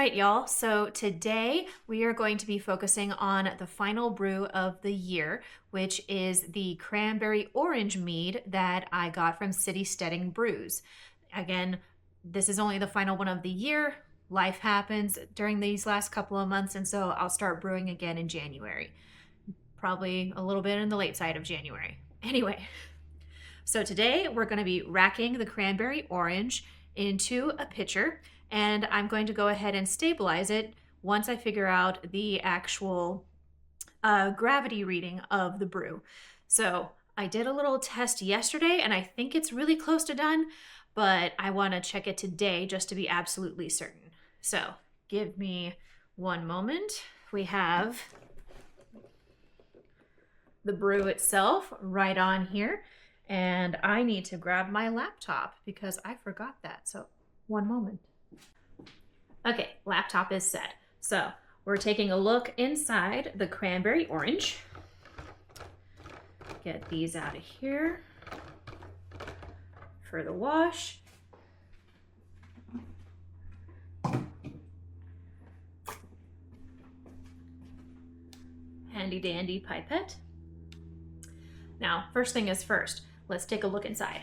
right, y'all. So today we are going to be focusing on the final brew of the year, which is the Cranberry Orange Mead that I got from City Steading Brews. Again, this is only the final one of the year. Life happens during these last couple of months, and so I'll start brewing again in January. Probably a little bit in the late side of January. Anyway, so today we're going to be racking the Cranberry Orange into a pitcher, and I'm going to go ahead and stabilize it once I figure out the actual gravity reading of the brew. So I did a little test yesterday, and I think it's really close to done, but I want to check it today just to be absolutely certain. So give me one moment. We have the brew itself right on here. And I need to grab my laptop because I forgot that. So one moment. Okay, laptop is set. So we're taking a look inside the Cranberry Orange. Get these out of here for the wash. Handy dandy pipette. Now, first thing is first. Let's take a look inside.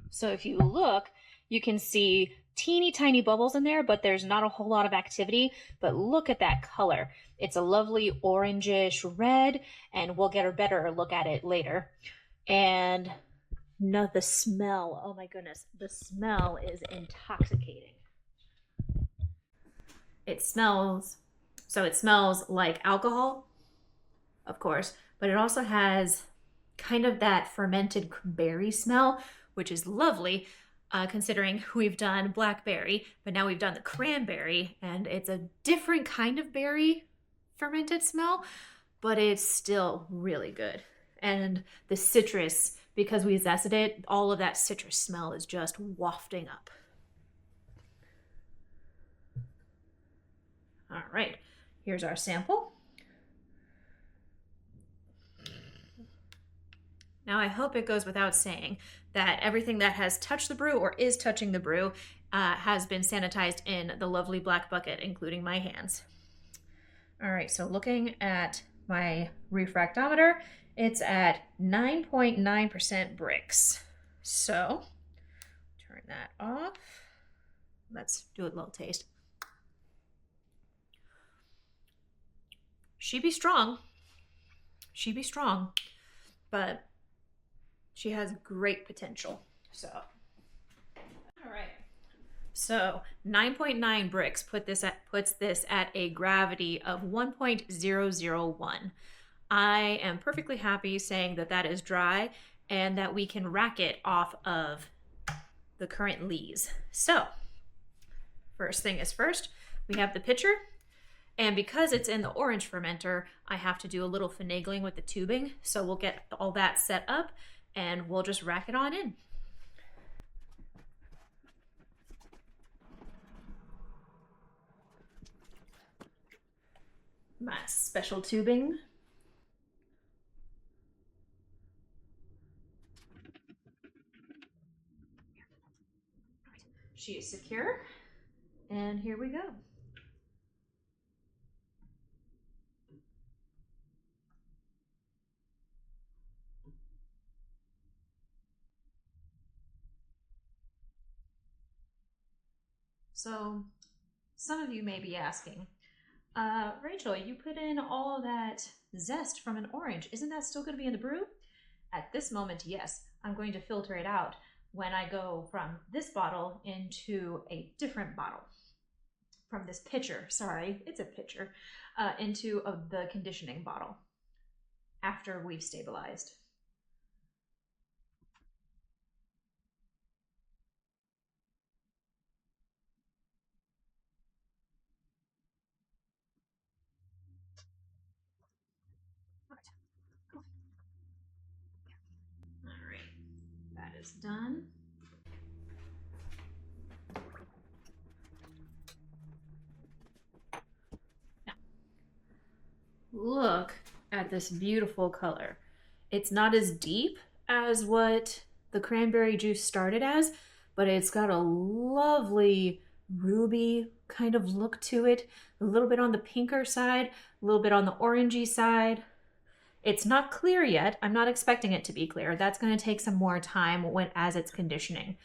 So if you look, you can see teeny tiny bubbles in there, but there's not a whole lot of activity. But look at that color. It's a lovely orangish red, and we'll get a better look at it later. And no, the smell, oh my goodness, the smell is intoxicating. It smells like alcohol, of course, but it also has kind of that fermented berry smell, which is lovely considering we've done blackberry, but now we've done the cranberry, and it's a different kind of berry fermented smell, but it's still really good. And the citrus, because we zested it, all of that citrus smell is just wafting up. All right, here's our sample. Now I hope it goes without saying that everything that has touched the brew or is touching the brew has been sanitized in the lovely black bucket, including my hands. All right, so looking at my refractometer, it's at 9.9% Brix. So turn that off. Let's do a little taste. She be strong, but she has great potential. So, all right. So 9.9 Brix puts this at a gravity of 1.001. I am perfectly happy saying that that is dry and that we can rack it off of the current lees. So, first thing is first, we have the pitcher. And because it's in the orange fermenter, I have to do a little finagling with the tubing. So we'll get all that set up and we'll just rack it on in. My special tubing. She is secure. And here we go. So some of you may be asking, Rachel, you put in all of that zest from an orange. Isn't that still going to be in the brew? At this moment, yes. I'm going to filter it out when I go from this bottle into a different bottle. From this pitcher, sorry, it's a pitcher, into the conditioning bottle after we've stabilized. Is done. Now, look at this beautiful color. It's not as deep as what the cranberry juice started as, but it's got a lovely ruby kind of look to it. A little bit on the pinker side, a little bit on the orangey side. It's not clear yet. I'm not expecting it to be clear. That's going to take some more time as it's conditioning.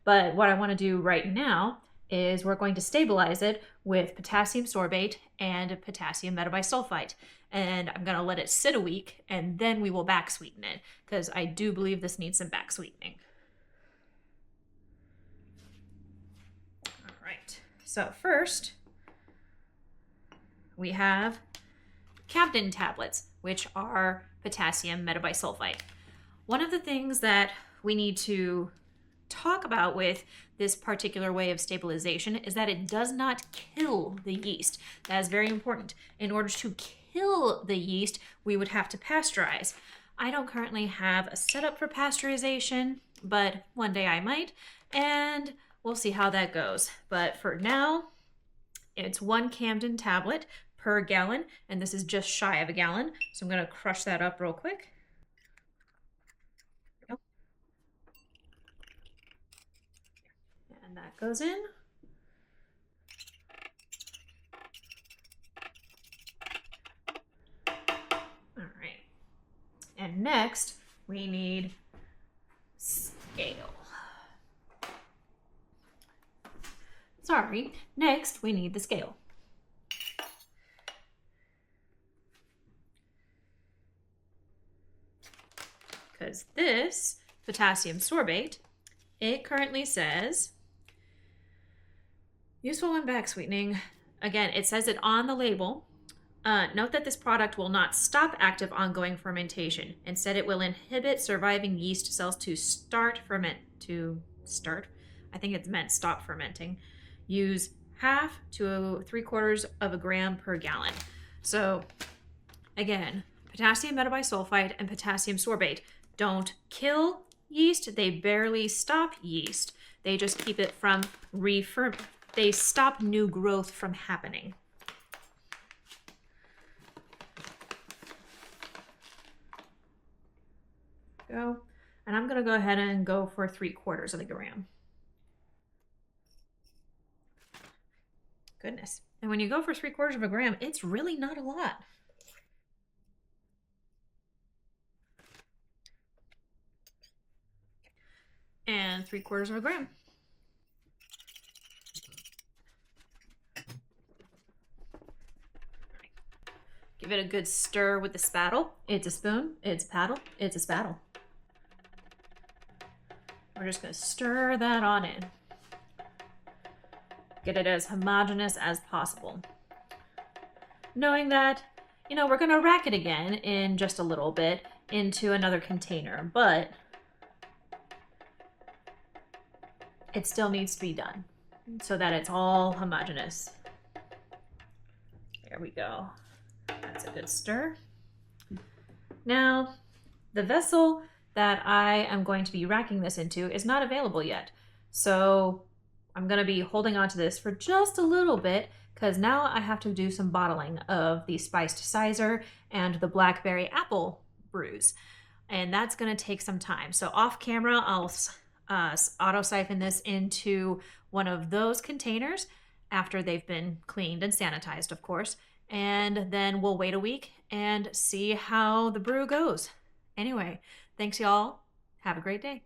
But what I want to do right now is we're going to stabilize it with potassium sorbate and potassium metabisulfite. And I'm going to let it sit a week, and then we will back sweeten it, because I do believe this needs some back sweetening. All right, so first we have Camden tablets, which are potassium metabisulfite. One of the things that we need to talk about with this particular way of stabilization is that it does not kill the yeast. That is very important. In order to kill the yeast, we would have to pasteurize. I don't currently have a setup for pasteurization, but one day I might, and we'll see how that goes. But for now, it's 1 Camden tablet per gallon, and this is just shy of a gallon. So I'm going to crush that up real quick. And that goes in. All right. And next, we need scale. Sorry, next we need the scale. Because this potassium sorbate, it currently says useful when back sweetening. Again, it says it on the label. Note that this product will not stop active ongoing fermentation. Instead, it will inhibit surviving yeast cells to start. I think it's meant stop fermenting. Use 1/2 to 3/4 of a gram per gallon. So again, potassium metabisulfite and potassium sorbate don't kill yeast. They barely stop yeast. They just keep it from they stop new growth from happening. Go. And I'm going to go ahead and go for 3/4 of a gram. Goodness. And when you go for 3/4 of a gram, it's really not a lot. And 3/4 of a gram. Give it a good stir with the spattle. It's a spoon, it's a paddle, it's a spattle. We're just going to stir that on in. Get it as homogeneous as possible. Knowing that, we're going to rack it again in just a little bit into another container, but it still needs to be done so that it's all homogeneous. There we go. That's a good stir. Now, the vessel that I am going to be racking this into is not available yet. So I'm going to be holding on to this for just a little bit, because now I have to do some bottling of the spiced Sizer and the blackberry apple brews. And that's going to take some time. So off camera, I'll auto siphon this into one of those containers after they've been cleaned and sanitized, of course. And then we'll wait a week and see how the brew goes. Anyway, thanks y'all. Have a great day.